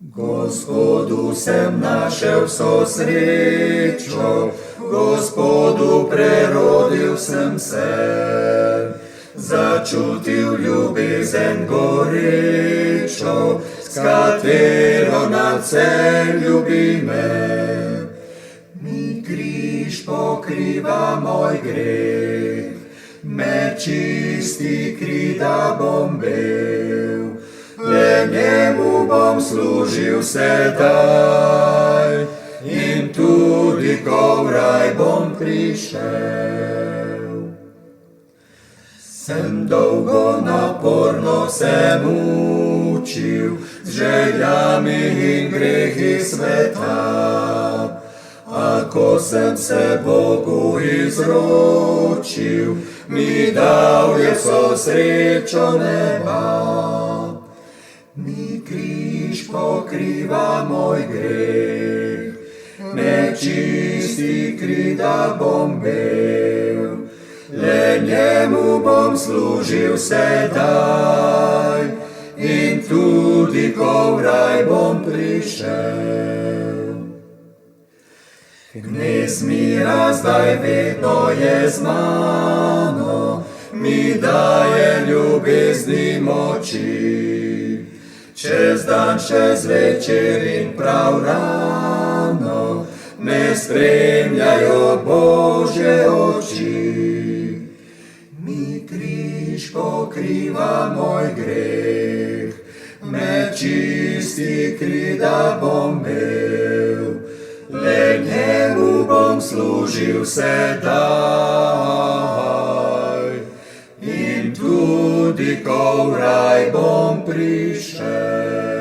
Gospodu sem našel vso srečo, Gospodu prerodil sem se, začutil ljubezen gorečo, s katero nadvse ljubi me. Mi križ pokriva moj greh, me čisti kri, da bom bel. Le njemu bom služil sedaj in tudi ko v raj bom prišel. Sem dolgo naporno se mučil z željami in grehi sveta, a ko sem se Bogu izročil, mi dal je vso srečo neba. Mi križ pokriva moj greh, me čisti kri, da bom bel. Le njemu bom služil sedaj in tudi ko v raj bom prišel. Knez mira zdaj vedno je z mano, mi daje ljubezni moči. Čez dan, čez večer in prav rano me spremljajo Božje oči. Mi križ pokriva moj greh, me čisti kri, da bom bel. Le njemu bom služil sedaj in tudi ko v raj bom prišel.